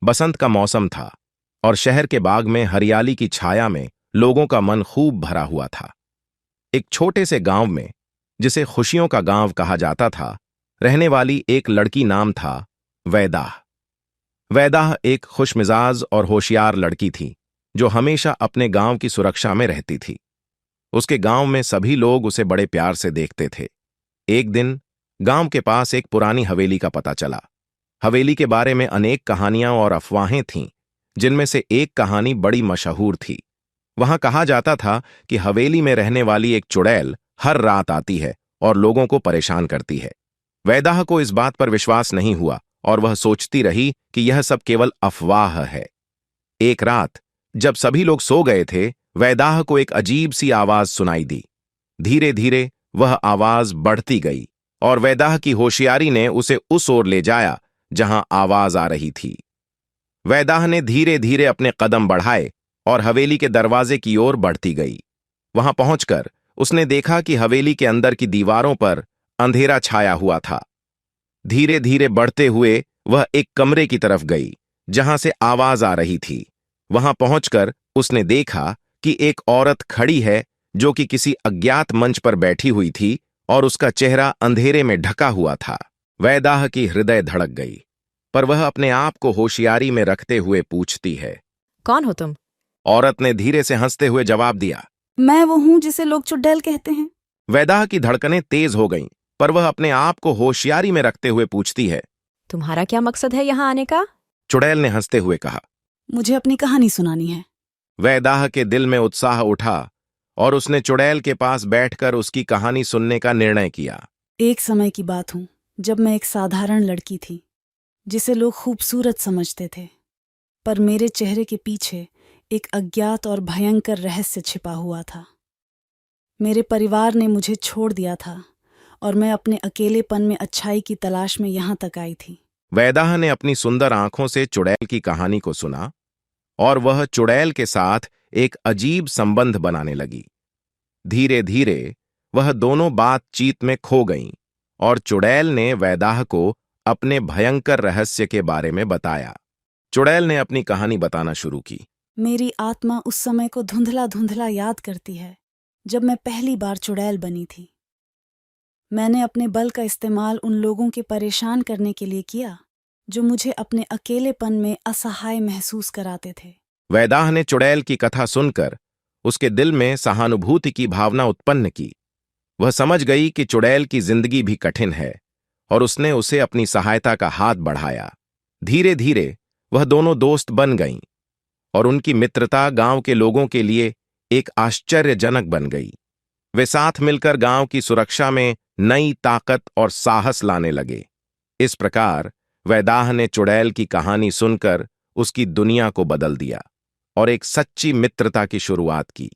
बसंत का मौसम था और शहर के बाग में हरियाली की छाया में लोगों का मन खूब भरा हुआ था। एक छोटे से गांव में, जिसे खुशियों का गांव कहा जाता था, रहने वाली एक लड़की नाम था वैदाह। वैदाह एक खुशमिजाज और होशियार लड़की थी जो हमेशा अपने गांव की सुरक्षा में रहती थी। उसके गांव में सभी लोग उसे बड़े प्यार से देखते थे। एक दिन गांव के पास एक पुरानी हवेली का पता चला। हवेली के बारे में अनेक कहानियां और अफवाहें थीं, जिनमें से एक कहानी बड़ी मशहूर थी। वहां कहा जाता था कि हवेली में रहने वाली एक चुड़ैल हर रात आती है और लोगों को परेशान करती है। वैदाह को इस बात पर विश्वास नहीं हुआ और वह सोचती रही कि यह सब केवल अफवाह है। एक रात जब सभी लोग सो गए थे, वैदाह को एक अजीब सी आवाज सुनाई दी। धीरे धीरे वह आवाज बढ़ती गई और वैदाह की होशियारी ने उसे उस ओर ले जाया जहां आवाज आ रही थी। वैदाह ने धीरे धीरे अपने कदम बढ़ाए और हवेली के दरवाजे की ओर बढ़ती गई। वहां पहुंचकर उसने देखा कि हवेली के अंदर की दीवारों पर अंधेरा छाया हुआ था। धीरे धीरे बढ़ते हुए वह एक कमरे की तरफ गई जहां से आवाज आ रही थी। वहां पहुंचकर उसने देखा कि एक औरत खड़ी है जो कि किसी अज्ञात मंच पर बैठी हुई थी और उसका चेहरा अंधेरे में ढका हुआ था। वैदाह की हृदय धड़क गई, पर वह अपने आप को होशियारी में रखते हुए पूछती है, कौन हो तुम? औरत ने धीरे से हंसते हुए जवाब दिया। मैं वो हूं जिसे लोग चुड़ैल कहते हैं। वैदाह की धड़कनें तेज हो गईं, पर वह अपने आप को होशियारी में रखते हुए पूछती है, तुम्हारा क्या मकसद है यहाँ आने का? चुड़ैल ने हंसते हुए कहा। मुझे अपनी कहानी सुनानी है। वैदाह के दिल में उत्साह उठा और उसने चुड़ैल के पास बैठकर उसकी कहानी सुनने का निर्णय किया। एक समय की बात हूं जब मैं एक साधारण लड़की थी जिसे लोग खूबसूरत समझते थे, पर मेरे चेहरे के पीछे एक अज्ञात और भयंकर रहस्य छिपा हुआ था। मेरे परिवार ने मुझे छोड़ दिया था और मैं अपने अकेलेपन में अच्छाई की तलाश में यहां तक आई थी। वैदाह ने अपनी सुंदर आंखों से चुड़ैल की कहानी को सुना और वह चुड़ैल के साथ एक अजीब संबंध बनाने लगी। धीरे धीरे वह दोनों बातचीत में खो गईं और चुड़ैल ने वैदाह को अपने भयंकर रहस्य के बारे में बताया। चुड़ैल ने अपनी कहानी बताना शुरू की। मेरी आत्मा उस समय को धुंधला धुंधला याद करती है जब मैं पहली बार चुड़ैल बनी थी। मैंने अपने बल का इस्तेमाल उन लोगों के परेशान करने के लिए किया जो मुझे अपने अकेलेपन में असहाय महसूस कराते थे। वैदाह ने चुड़ैल की कथा सुनकर उसके दिल में सहानुभूति की भावना उत्पन्न की। वह समझ गई कि चुड़ैल की जिंदगी भी कठिन है और उसने उसे अपनी सहायता का हाथ बढ़ाया। धीरे धीरे वह दोनों दोस्त बन गईं और उनकी मित्रता गांव के लोगों के लिए एक आश्चर्यजनक बन गई। वे साथ मिलकर गांव की सुरक्षा में नई ताकत और साहस लाने लगे। इस प्रकार वैदाह ने चुड़ैल की कहानी सुनकर उसकी दुनिया को बदल दिया और एक सच्ची मित्रता की शुरुआत की।